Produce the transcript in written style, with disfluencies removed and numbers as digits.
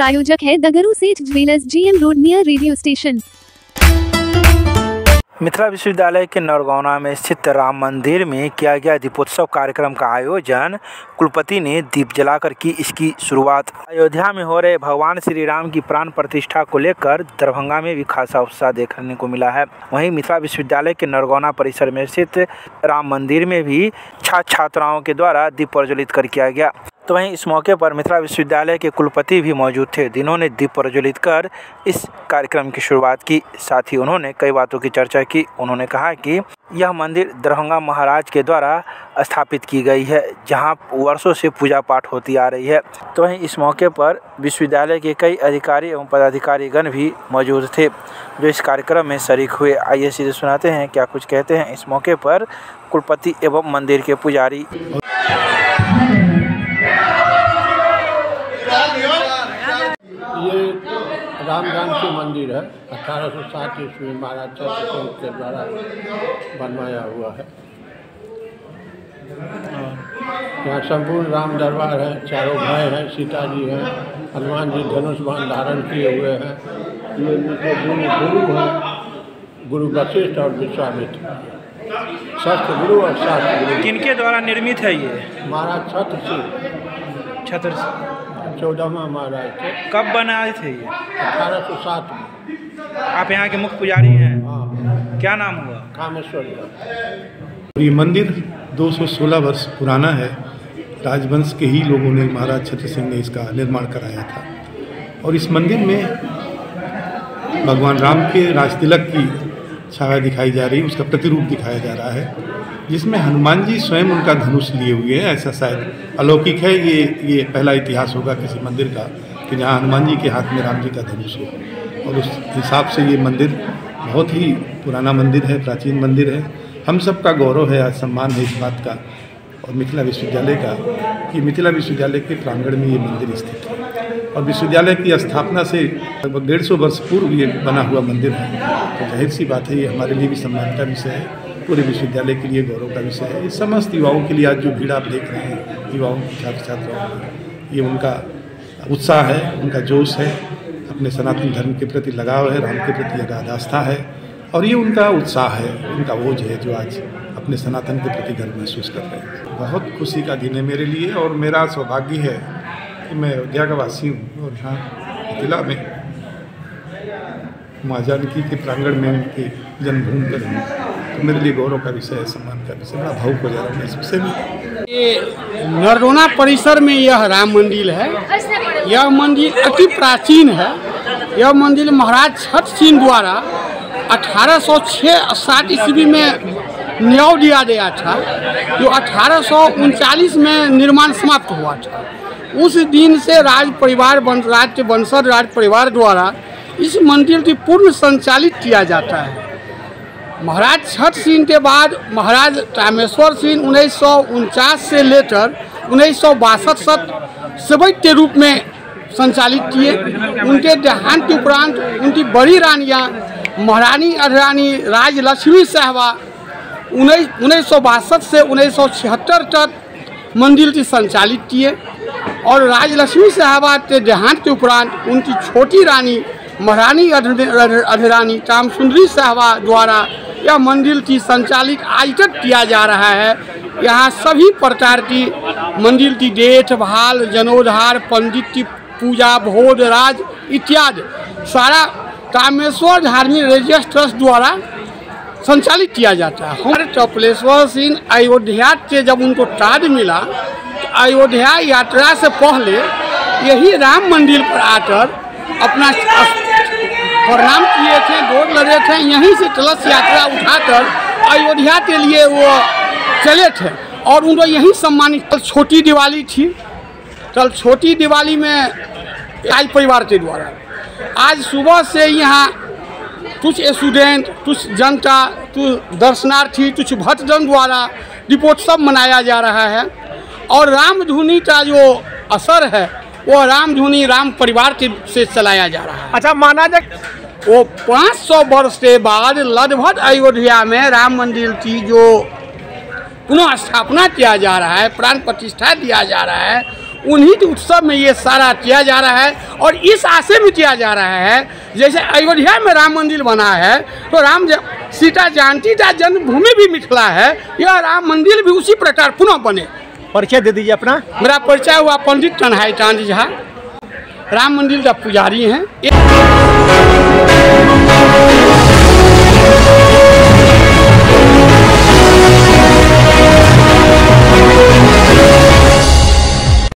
प्रायोजक है दगरू सेठ jewellers, GM road, near radio station. Mithila विश्वविद्यालय के नरगौना में स्थित राम मंदिर में किया गया दीपोत्सव कार्यक्रम का आयोजन। कुलपति ने दीप जलाकर की इसकी शुरुआत। अयोध्या में हो रहे भगवान श्री राम की प्राण प्रतिष्ठा को लेकर दरभंगा में भी खासा उत्साह देखने को मिला है। वहीं मिथिला विश्वविद्यालय के नरगौना परिसर में स्थित राम मंदिर में भी छात्र छात्राओं के द्वारा दीप प्रज्वलित कर किया गया। तो वहीं इस मौके पर मिथिला विश्वविद्यालय के कुलपति भी मौजूद थे, जिन्होंने दीप प्रज्वलित कर इस कार्यक्रम की शुरुआत की। साथ ही उन्होंने कई बातों की चर्चा की। उन्होंने कहा कि यह मंदिर दरभंगा महाराज के द्वारा स्थापित की गई है, जहां वर्षों से पूजा पाठ होती आ रही है। तो वहीं इस मौके पर विश्वविद्यालय के कई अधिकारी एवं पदाधिकारीगण भी मौजूद थे, जो इस कार्यक्रम में शरीक हुए। आइए सीधे सुनाते हैं क्या कुछ कहते हैं इस मौके पर कुलपति एवं मंदिर के पुजारी। ये राम जानकी मंदिर है। 1807 ईस्वी में महाराज छत्रसेन के द्वारा बनवाया हुआ है। यहाँ संपूर्ण राम दरबार है, चारों भाई हैं, सीता जी हैं, हनुमान जी धनुष बाण धारण किए हुए हैं। ये गुरु हैं, गुरु वशिष्ठ और विश्वामित्र, शास्त्र गुरु और शास्त्र गुरु। किनके द्वारा निर्मित है ये? महाराज छत्र 14वां महाराज थे। कब बनाए थे ये? 1807 में। आप यहाँ के मुख्य पुजारी हैं? हाँ। क्या नाम हुआ? कामेश्वर। ये मंदिर 216 वर्ष पुराना है। राजवंश के ही लोगों ने, महाराज छत्रसेन ने इसका निर्माण कराया था। और इस मंदिर में भगवान राम के राजतिलक की छाया दिखाई जा रही है, उसका प्रतिरूप दिखाया जा रहा है, जिसमें हनुमान जी स्वयं उनका धनुष लिए हुए हैं। ऐसा शायद अलौकिक है। ये पहला इतिहास होगा किसी मंदिर का कि जहाँ हनुमान जी के हाथ में राम जी का धनुष हो। और उस हिसाब से ये मंदिर बहुत ही पुराना मंदिर है, प्राचीन मंदिर है। हम सब का गौरव है, आज सम्मान है इस बात का और मिथिला विश्वविद्यालय का कि मिथिला विश्वविद्यालय के प्रांगण में ये मंदिर स्थित है। और विश्वविद्यालय की स्थापना से लगभग 150 वर्ष पूर्व ये बना हुआ मंदिर है। तो जाहिर सी बात है, ये हमारे लिए भी सम्मान का विषय है, पूरे विश्वविद्यालय के लिए गौरव का विषय है। ये समस्त युवाओं के लिए आज जो भीड़ आप देख रहे हैं, युवाओं छात्र छात्राओं की, ये उनका उत्साह है, उनका जोश है, अपने सनातन धर्म के प्रति लगाव है, राम के प्रति अगाध आस्था है और ये उनका उत्साह है, उनका ओज है, जो आज अपने सनातन के प्रति गर्व महसूस कर रहे हैं। बहुत खुशी का दिन है मेरे लिए और मेरा सौभाग्य है कि मैं अयोध्या का वासी हूँ और यहाँ मिथिला में माँ जानकी के प्रांगण में उनकी जन्मभूमि पर हूँ। तो मेरे लिए गौरव का विषय है, सम्मान का विषय। बड़ा भावुक हो जा रहा है इस विषय में। ये नरगौना परिसर में यह राम मंदिर है। यह मंदिर अति प्राचीन है। यह मंदिर महाराज छत्रसेन द्वारा 1806-7 ईस्वी में न्याय दिया गया था, जो 1839 में निर्माण समाप्त हुआ था। उस दिन से राज परिवार द्वारा इस मंदिर की पूर्ण संचालित किया जाता है। महाराज छत्रसेन के बाद महाराज कामेश्वर सिंह 1949 से लेकर 1962 सेवक के रूप में संचालित किए। उनके देहांत के उपरांत उनकी बड़ी रानियाँ महारानी अधिरानी राजलक्ष्मी साहबा 1962 से 1976 तक मंदिर की संचालित किए और राजलक्ष्मी साहबा के देहांत के उपरांत उनकी छोटी रानी महारानी अधिरानी कामसुंदरी साहबा द्वारा यह मंदिर की संचालित आज तक किया जा रहा है। यहाँ सभी प्रकार की मंदिर की देखभाल, जनोद्धार, पंडित की पूजा, भोज राज इत्यादि सारा कामेश्वर धार्मिक रिलीजियस ट्रस्ट द्वारा संचालित किया जाता है। हमारे कपिलेश्वर सिंह अयोध्या से जब उनको ताज मिला तो अयोध्या यात्रा से पहले यही राम मंदिर पर आकर अपना प्रणाम किए थे, दौड़ लगे थे। यहीं से कलश यात्रा उठाकर अयोध्या के लिए वो चले थे और उनको यहीं सम्मानित। कल छोटी दिवाली थी। कल छोटी दिवाली में आज परिवार के द्वारा आज सुबह से यहाँ कुछ स्टूडेंट, कुछ जनता, कुछ दर्शनार्थी, कुछ भक्तजन द्वारा दीपोत्सव मनाया जा रहा है। और रामधुनी का जो असर है वो रामधुनी राम परिवार के से चलाया जा रहा है। अच्छा, माना जाए वो 500 वर्ष के बाद लगभग अयोध्या में राम मंदिर की जो पुनः स्थापना किया जा रहा है, प्राण प्रतिष्ठा दिया जा रहा है, उन्हीं के उत्सव में ये सारा किया जा रहा है। और इस आशय में किया जा रहा है, जैसे अयोध्या में राम मंदिर बना है तो सीता जानकी का जन्मभूमि भी मिथिला है, यह राम मंदिर भी उसी प्रकार पुनः बने। परिचय दे दीजिए अपना। मेरा परिचय हुआ पंडित कन्हैया चांद झा, राम मंदिर का पुजारी हैं।